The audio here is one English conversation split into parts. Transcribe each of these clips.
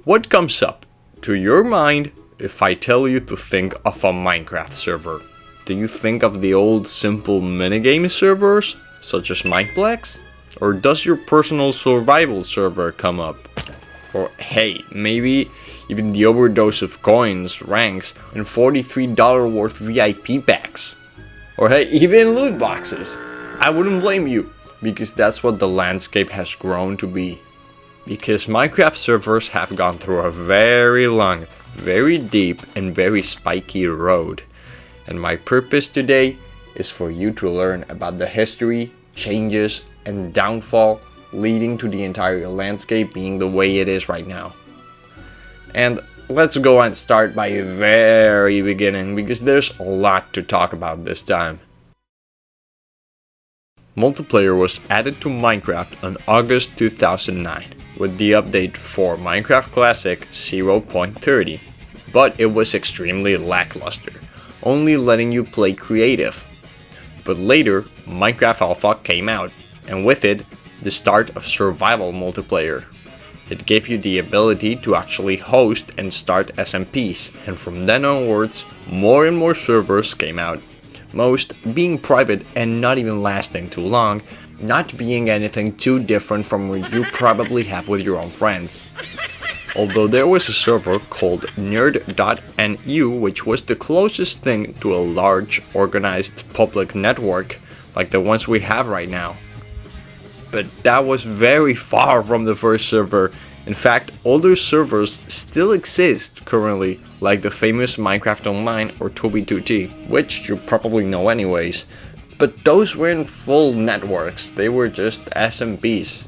What comes up to your mind if I tell you to think of a Minecraft server? Do you think of the old simple minigame servers, such as Mineplex? Or does your personal survival server come up? Or hey, maybe even the overdose of coins, ranks, and $43 worth VIP packs? Or hey, even loot boxes? I wouldn't blame you, because that's what the landscape has grown to be. Because Minecraft servers have gone through a very long, very deep, and very spiky road. And my purpose today is for you to learn about the history, changes, and downfall leading to the entire landscape being the way it is right now. And let's go and start by the very beginning, because there's a lot to talk about this time. Multiplayer was added to Minecraft on August 2009 with the update for Minecraft Classic 0.30, but it was extremely lackluster, only letting you play creative. But later, Minecraft Alpha came out, and with it, the start of survival multiplayer. It gave you the ability to actually host and start SMPs, and from then onwards, more and more servers came out. Most being private and not even lasting too long, not being anything too different from what you probably have with your own friends. Although there was a server called nerd.nu which was the closest thing to a large organized public network like the ones we have right now. But that was very far from the first server. In fact, older servers still exist currently, like the famous Minecraft Online or Toby2T, which you probably know anyways. But those weren't full networks, they were just SMPs.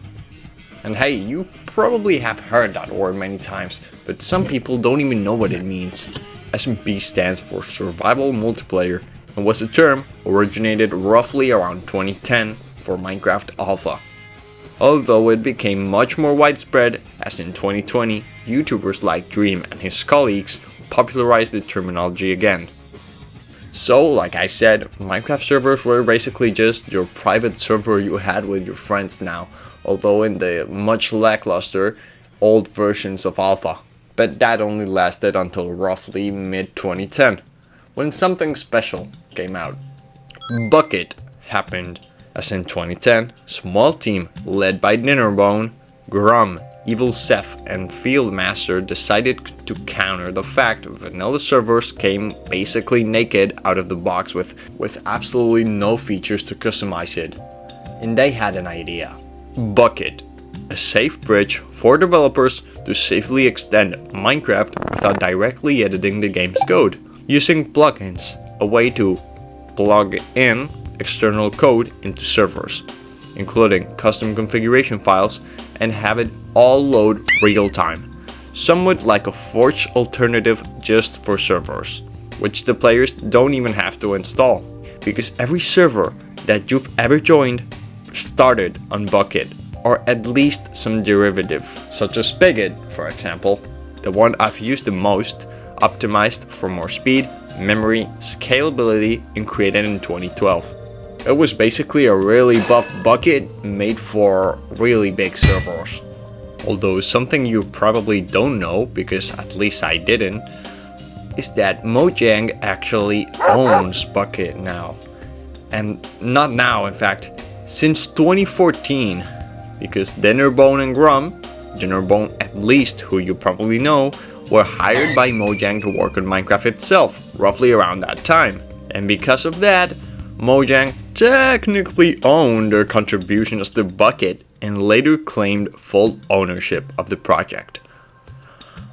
And hey, you probably have heard that word many times, but some people don't even know what it means. SMP stands for Survival Multiplayer and was a term originated roughly around 2010 for Minecraft Alpha. Although it became much more widespread, as in 2020, YouTubers like Dream and his colleagues popularized the terminology again. So, like I said, Minecraft servers were basically just your private server you had with your friends now, although in the much lackluster old versions of Alpha. But that only lasted until roughly mid-2010, when something special came out. Bukkit happened. As in 2010, small team led by Dinnerbone, Grum, Evil Seth, and Fieldmaster decided to counter the fact vanilla servers came basically naked out of the box with absolutely no features to customize it. And they had an idea. Bukkit, a safe bridge for developers to safely extend Minecraft without directly editing the game's code, using plugins, a way to plug in external code into servers, including custom configuration files, and have it all load real time, somewhat like a Forge alternative just for servers, which the players don't even have to install, because every server that you've ever joined started on Bukkit, or at least some derivative, such as Spigot, for example, the one I've used the most, optimized for more speed, memory, scalability, and created in 2012. It was basically a really buff Bukkit made for really big servers. Although something you probably don't know, because at least I didn't, is that Mojang actually owns Bukkit now. And not now, in fact, since 2014, because Dinnerbone and Grum, Dinnerbone at least, who you probably know, were hired by Mojang to work on Minecraft itself, roughly around that time. And because of that, Mojang technically owned their contributions to Bukkit and later claimed full ownership of the project,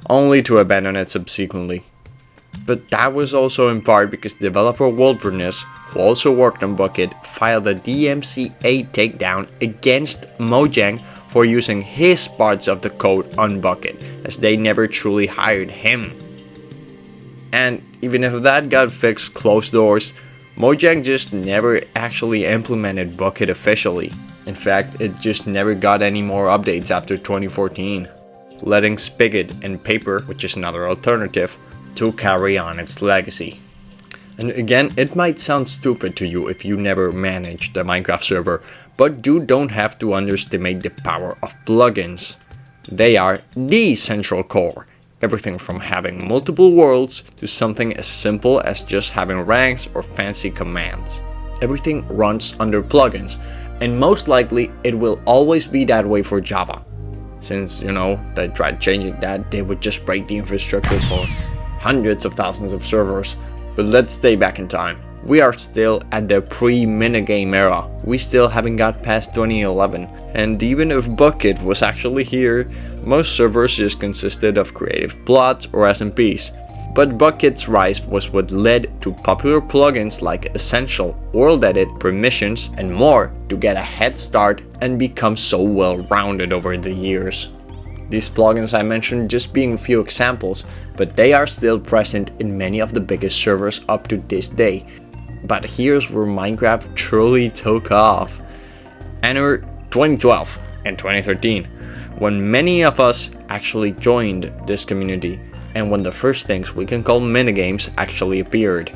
only to abandon it subsequently. But that was also in part because developer Wilderness, who also worked on Bukkit, filed a DMCA takedown against Mojang for using his parts of the code on Bukkit, as they never truly hired him. And even if that got fixed closed doors, Mojang just never actually implemented Bukkit officially. In fact, it just never got any more updates after 2014, letting Spigot and Paper, which is another alternative, to carry on its legacy. And again, it might sound stupid to you if you never managed a Minecraft server, but you don't have to underestimate the power of plugins. They are the central core. Everything from having multiple worlds to something as simple as just having ranks or fancy commands. Everything runs under plugins, and most likely it will always be that way for Java. Since, they tried changing that, they would just break the infrastructure for hundreds of thousands of servers. But let's stay back in time. We are still at the pre-minigame era. We still haven't got past 2011. And even if Bukkit was actually here, most servers just consisted of creative plots or SMPs. But Bukkit's rise was what led to popular plugins like Essential, World Edit, Permissions, and more to get a head start and become so well-rounded over the years. These plugins I mentioned just being a few examples, but they are still present in many of the biggest servers up to this day. But here's where Minecraft truly took off. Enter 2012 and 2013, when many of us actually joined this community, and when the first things we can call minigames actually appeared.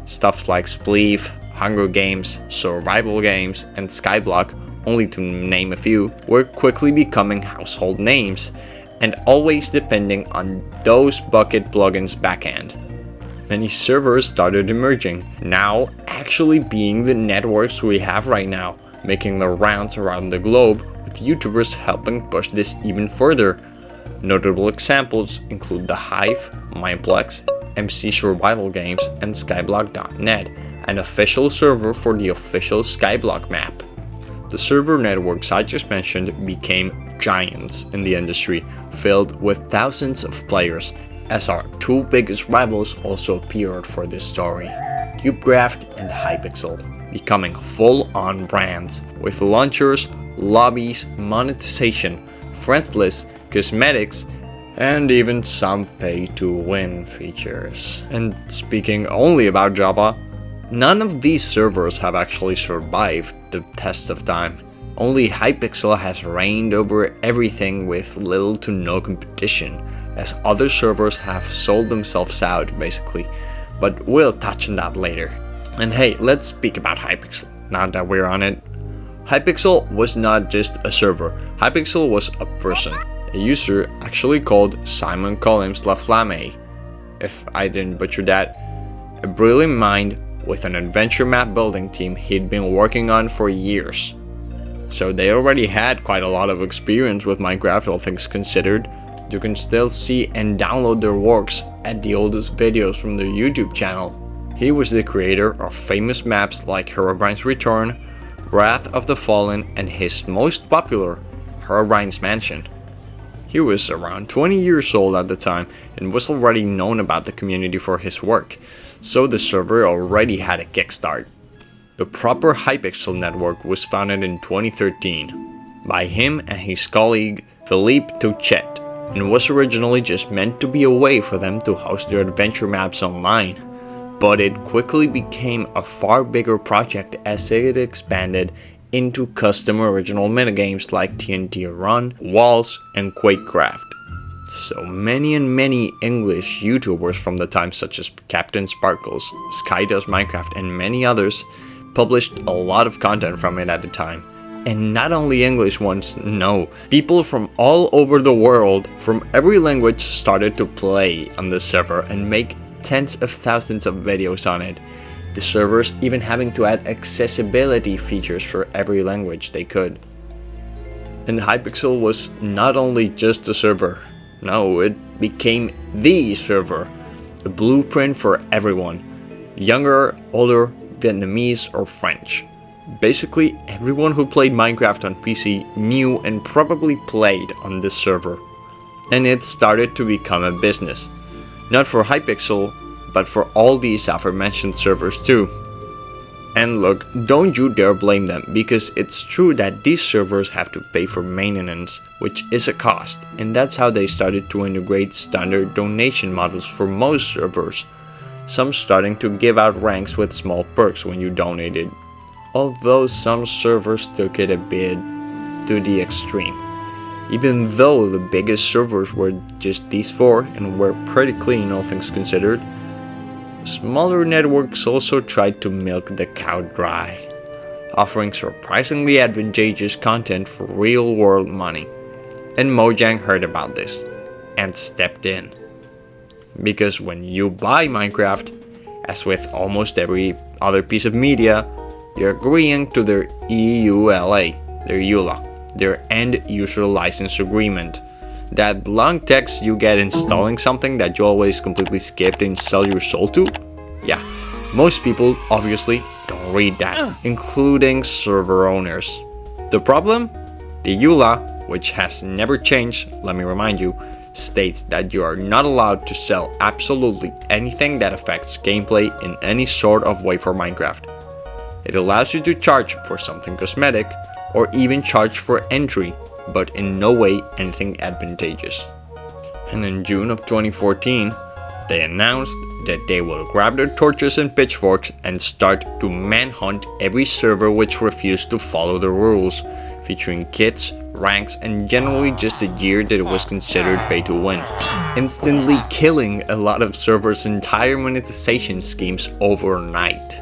Stuff like Spleef, Hunger Games, Survival Games, and Skyblock, only to name a few, were quickly becoming household names, and always depending on those Bukkit plugins backend. Many servers started emerging, now actually being the networks we have right now, making the rounds around the globe, with YouTubers helping push this even further. Notable examples include The Hive, Mineplex, MC Survival Games, and Skyblock.net, an official server for the official Skyblock map. The server networks I just mentioned became giants in the industry, filled with thousands of players, as our two biggest rivals also appeared for this story, CubeCraft and Hypixel, becoming full-on brands with launchers, lobbies, monetization, friends lists, cosmetics, and even some pay-to-win features. And speaking only about Java, none of these servers have actually survived the test of time. Only Hypixel has reigned over everything with little to no competition, as other servers have sold themselves out basically, but we'll touch on that later. And hey, let's speak about Hypixel, now that we're on it. Hypixel was not just a server, Hypixel was a person, a user actually called Simon Collins Laflamme, if I didn't butcher that, a brilliant mind with an adventure map building team he'd been working on for years. So they already had quite a lot of experience with Minecraft, all things considered. You can still see and download their works at the oldest videos from their YouTube channel. He was the creator of famous maps like Herobrine's Return, Wrath of the Fallen, and his most popular, Herobrine's Mansion. He was around 20 years old at the time and was already known about the community for his work, so the server already had a kickstart. The proper Hypixel network was founded in 2013 by him and his colleague Philippe Touchet, and was originally just meant to be a way for them to host their adventure maps online. But it quickly became a far bigger project as it expanded into custom original minigames like TNT Run, Walls, and Quakecraft. So many English YouTubers from the time, such as Captain Sparkles, Skydoes Minecraft, and many others, published a lot of content from it at the time. And not only English ones, no. People from all over the world, from every language, started to play on the server and make tens of thousands of videos on it. The servers even having to add accessibility features for every language they could. And Hypixel was not only just a server, no, it became the server, a blueprint for everyone, younger, older, Vietnamese, or French. Basically, everyone who played Minecraft on PC knew and probably played on this server. And it started to become a business. Not for Hypixel, but for all these aforementioned servers too. And look, don't you dare blame them, because it's true that these servers have to pay for maintenance, which is a cost, and that's how they started to integrate standard donation models for most servers, some starting to give out ranks with small perks when you donated, although some servers took it a bit to the extreme. Even though the biggest servers were just these four and were pretty clean all things considered, smaller networks also tried to milk the cow dry, offering surprisingly advantageous content for real-world money. And Mojang heard about this and stepped in. Because when you buy Minecraft, as with almost every other piece of media, you're agreeing to their EULA, their end user license agreement. That long text you get installing something that you always completely skipped and sell your soul to? Yeah, most people obviously don't read that, including server owners. The problem? The EULA, which has never changed, let me remind you, states that you are not allowed to sell absolutely anything that affects gameplay in any sort of way for Minecraft. It allows you to charge for something cosmetic, or even charge for entry, but in no way anything advantageous. And in June of 2014, they announced that they will grab their torches and pitchforks and start to manhunt every server which refused to follow the rules, featuring kits, ranks, and generally just the gear that was considered pay to win, instantly killing a lot of servers' entire monetization schemes overnight.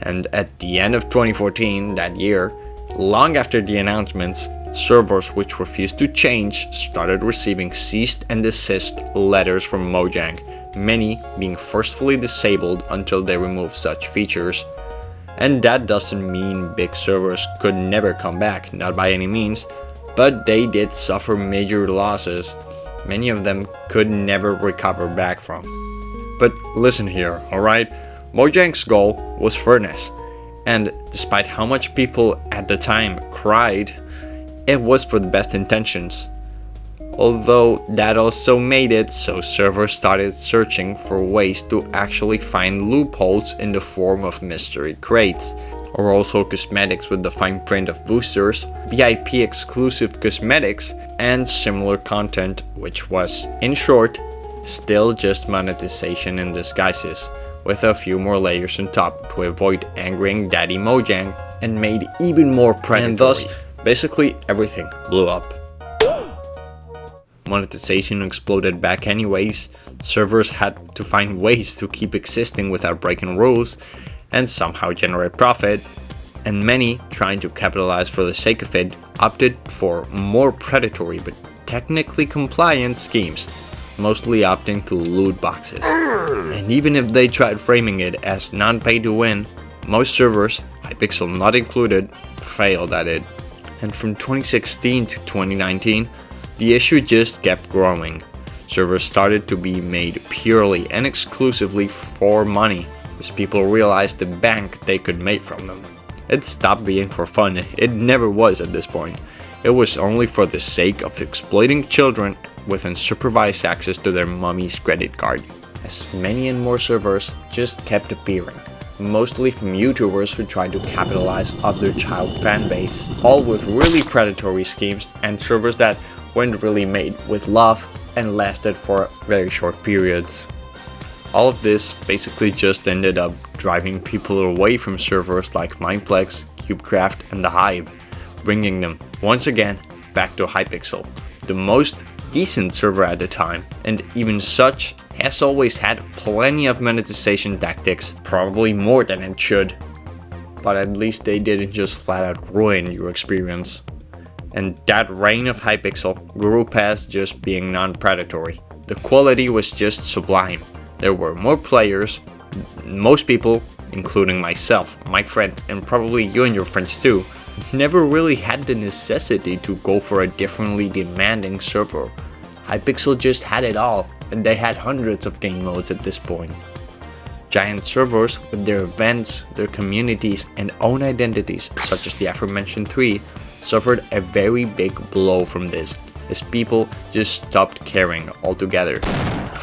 And at the end of 2014, that year, long after the announcements, servers which refused to change started receiving cease and desist letters from Mojang, many being forcefully disabled until they removed such features. And that doesn't mean big servers could never come back, not by any means, but they did suffer major losses, many of them could never recover back from. But listen here, alright? Mojang's goal was fairness, and despite how much people at the time cried, it was for the best intentions. Although that also made it so servers started searching for ways to actually find loopholes in the form of mystery crates, or also cosmetics with the fine print of boosters, VIP exclusive cosmetics, and similar content, which was, in short, still just monetization in disguises, with a few more layers on top to avoid angering Daddy Mojang, and made even more predatory. And thus, basically everything blew up. Monetization exploded back anyways, servers had to find ways to keep existing without breaking rules, and somehow generate profit, and many, trying to capitalize for the sake of it, opted for more predatory but technically compliant schemes, mostly opting to loot boxes. And even if they tried framing it as non-pay to win, most servers, Hypixel not included, failed at it. And from 2016 to 2019, the issue just kept growing. Servers started to be made purely and exclusively for money, as people realized the bank they could make from them. It stopped being for fun, it never was at this point. It was only for the sake of exploiting children with unsupervised access to their mommy's credit card. As many and more servers just kept appearing, mostly from YouTubers who tried to capitalize off their child fanbase, all with really predatory schemes and servers that weren't really made with love and lasted for very short periods. All of this basically just ended up driving people away from servers like Mineplex, Cubecraft, and the Hive, bringing them once again back to Hypixel, the most decent server at the time, and even such has always had plenty of monetization tactics, probably more than it should, but at least they didn't just flat out ruin your experience. And that reign of Hypixel grew past just being non-predatory. The quality was just sublime. There were more players, most people, including myself, my friends, and probably you and your friends too, never really had the necessity to go for a differently demanding server. Hypixel just had it all, and they had hundreds of game modes at this point. Giant servers with their events, their communities, and own identities, such as the aforementioned three, suffered a very big blow from this, as people just stopped caring altogether.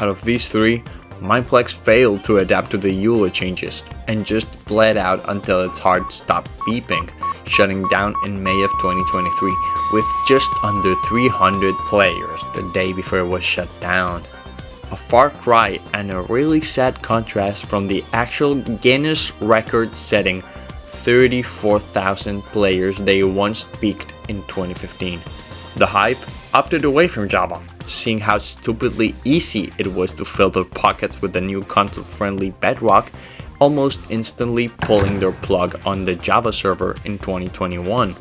Out of these three, Mineplex failed to adapt to the EULA changes, and just bled out until its heart stopped beeping, shutting down in May of 2023 with just under 300 players the day before it was shut down. A far cry and a really sad contrast from the actual Guinness record-setting 34,000 players they once peaked in 2015. The Hype opted away from Java, seeing how stupidly easy it was to fill their pockets with the new console-friendly Bedrock, almost instantly pulling their plug on the Java server in 2021.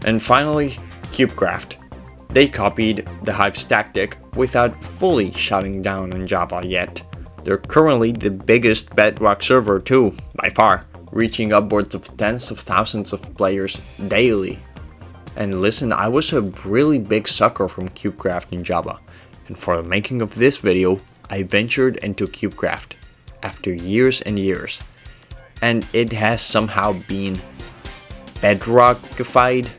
And finally, Cubecraft. They copied the Hive's tactic without fully shutting down on Java yet. They're currently the biggest Bedrock server too, by far, reaching upwards of tens of thousands of players daily. And listen, I was a really big sucker from CubeCraft in Java, and for the making of this video, I ventured into CubeCraft after years and years, and it has somehow been Bedrockified.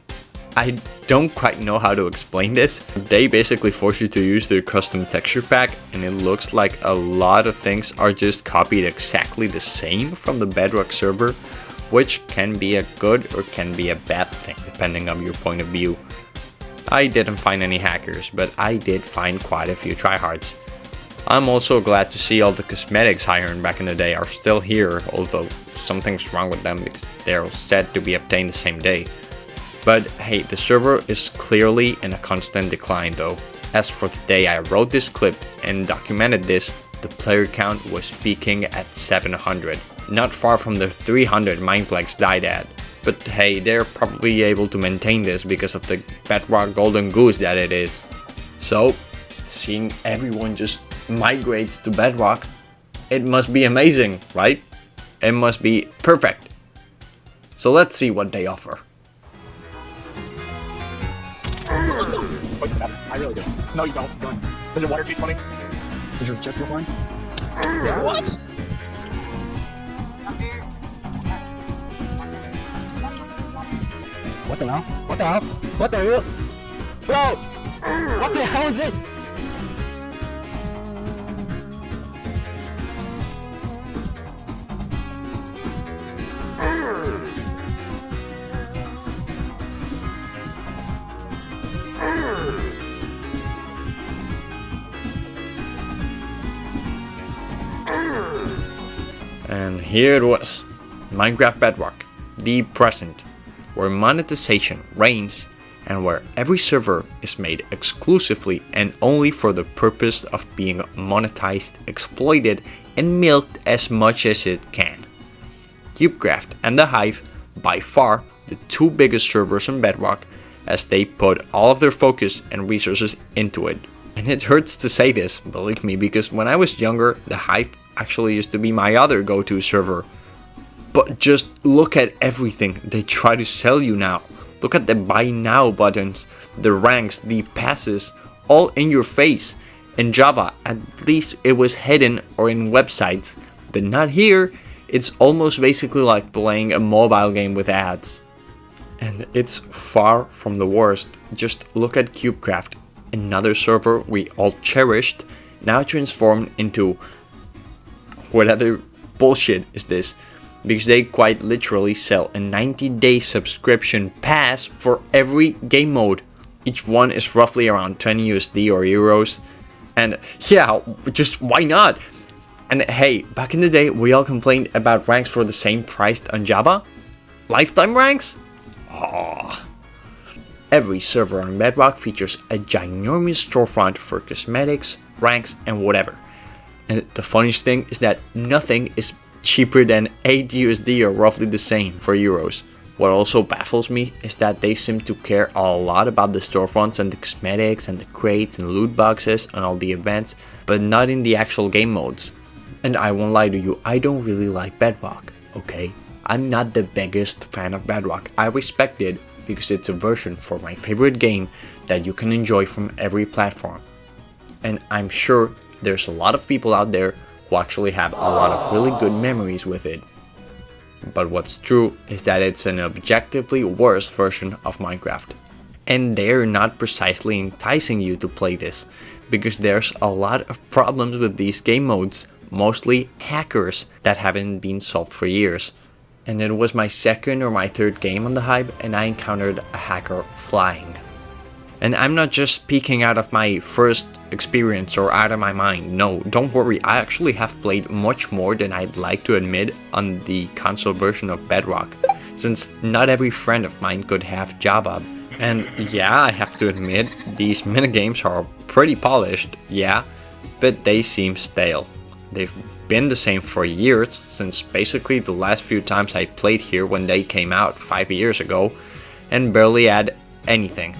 I don't quite know how to explain this. They basically force you to use their custom texture pack, and it looks like a lot of things are just copied exactly the same from the Bedrock server, which can be a good or can be a bad thing depending on your point of view. I didn't find any hackers, but I did find quite a few tryhards. I'm also glad to see all the cosmetics I earned back in the day are still here, although something's wrong with them because they're said to be obtained the same day. But hey, the server is clearly in a constant decline though. As for the day I wrote this clip and documented this, the player count was peaking at 700, not far from the 300 Mineplex died at. But hey, they're probably able to maintain this because of the Bedrock golden goose that it is. So, seeing everyone just migrates to Bedrock, it must be amazing, right? It must be perfect. So let's see what they offer. I really do. No, you don't. Does your water taste funny? Does your chest feel fine? Yeah. What? What the hell? What the hell? What the hell? Bro! What the hell is this? And here it was, Minecraft Bedrock, the present, where monetization reigns and where every server is made exclusively and only for the purpose of being monetized, exploited, and milked as much as it can. CubeCraft and the Hive, by far the two biggest servers on Bedrock, as they put all of their focus and resources into it. And it hurts to say this, believe me, because when I was younger, the Hive actually used to be my other go-to server. But just look at everything they try to sell you now. Look at the buy now buttons, the ranks, the passes, all in your face. In Java, at least it was hidden or in websites, but not here. It's almost basically like playing a mobile game with ads. And it's far from the worst. Just look at CubeCraft, another server we all cherished, now transformed into whatever bullshit is this, because they quite literally sell a 90-day subscription pass for every game mode. Each one is roughly around 20 USD or euros, and yeah, just why not? And hey, back in the day we all complained about ranks for the same price on Java. Lifetime ranks? Oh. Every server on Bedrock features a ginormous storefront for cosmetics, ranks, and whatever. And the funniest thing is that nothing is cheaper than 8 USD or roughly the same for euros. What also baffles me is that they seem to care a lot about the storefronts and the cosmetics and the crates and loot boxes and all the events, but not in the actual game modes. And I won't lie to you, I don't really like Bedrock, okay? I'm not the biggest fan of Bedrock. I respect it because it's a version for my favorite game that you can enjoy from every platform. And I'm sure there's a lot of people out there who actually have a lot of really good memories with it. But what's true is that it's an objectively worse version of Minecraft. And they're not precisely enticing you to play this, because there's a lot of problems with these game modes, mostly hackers that haven't been solved for years. And it was my second or my third game on the Hive, and I encountered a hacker flying. And I'm not just speaking out of my first experience or out of my mind. No, don't worry, I actually have played much more than I'd like to admit on the console version of Bedrock, since not every friend of mine could have Java. And yeah, I have to admit, these minigames are pretty polished, yeah, but they seem stale. They've been the same for years, since basically the last few times I played here when they came out 5 years ago, and barely add anything.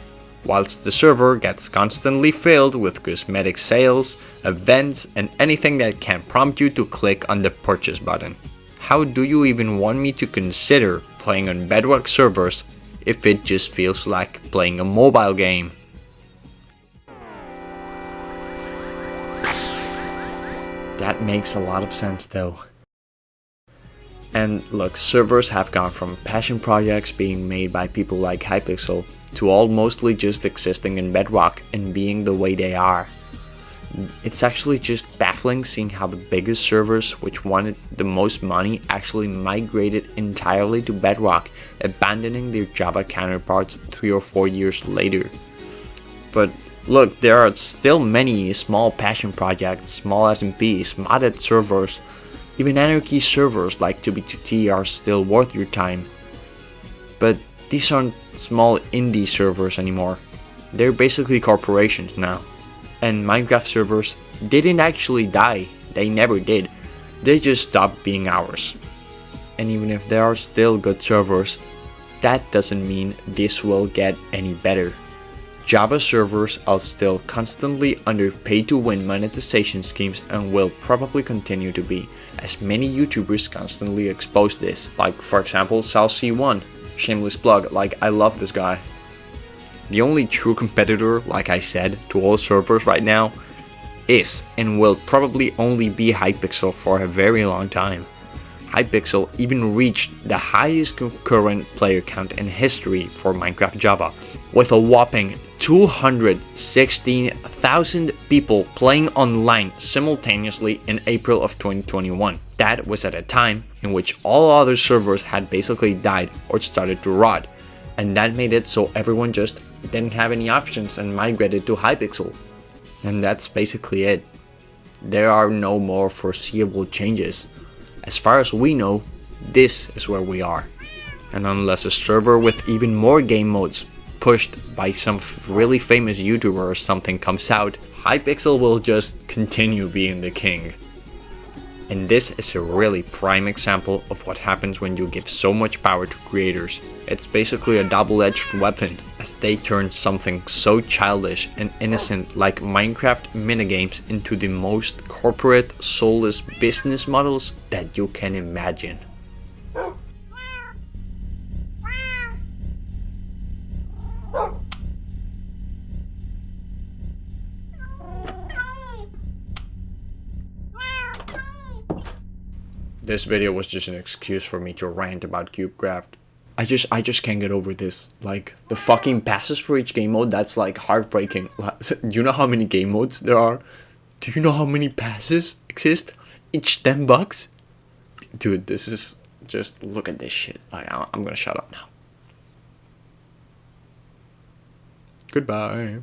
whilst the server gets constantly filled with cosmetic sales, events, and anything that can prompt you to click on the purchase button. How do you even want me to consider playing on Bedrock servers if it just feels like playing a mobile game? That makes a lot of sense though. And look, servers have gone from passion projects being made by people like Hypixel to all mostly just existing in Bedrock and being the way they are. It's actually just baffling seeing how the biggest servers which wanted the most money actually migrated entirely to Bedrock, abandoning their Java counterparts 3 or 4 years later. But look, there are still many small passion projects, small SMPs, modded servers, even anarchy servers like 2b2t are still worth your time. But these aren't small indie servers anymore. They're basically corporations now. And Minecraft servers didn't actually die. They never did. They just stopped being ours. And even if there are still good servers, that doesn't mean this will get any better. Java servers are still constantly under pay-to-win monetization schemes and will probably continue to be, as many YouTubers constantly expose this, like for example SalC1, shameless plug, like I love this guy. The only true competitor, like I said, to all servers right now is and will probably only be Hypixel for a very long time. Hypixel even reached the highest concurrent player count in history for Minecraft Java, with a whopping 216,000 people playing online simultaneously in April of 2021. That was at a time in which all other servers had basically died or started to rot, and that made it so everyone just didn't have any options and migrated to Hypixel. And that's basically it. There are no more foreseeable changes. As far as we know, this is where we are. And unless a server with even more game modes pushed by some really famous YouTuber or something comes out, Hypixel will just continue being the king. And this is a really prime example of what happens when you give so much power to creators. It's basically a double-edged weapon, as they turn something so childish and innocent like Minecraft minigames into the most corporate, soulless business models that you can imagine. This video was just an excuse for me to rant about CubeCraft. I just can't get over this. Like, the fucking passes for each game mode, that's like heartbreaking. Do you know how many game modes there are? Do you know how many passes exist? Each $10? Dude, this is just, look at this shit. I'm gonna shut up now. Goodbye.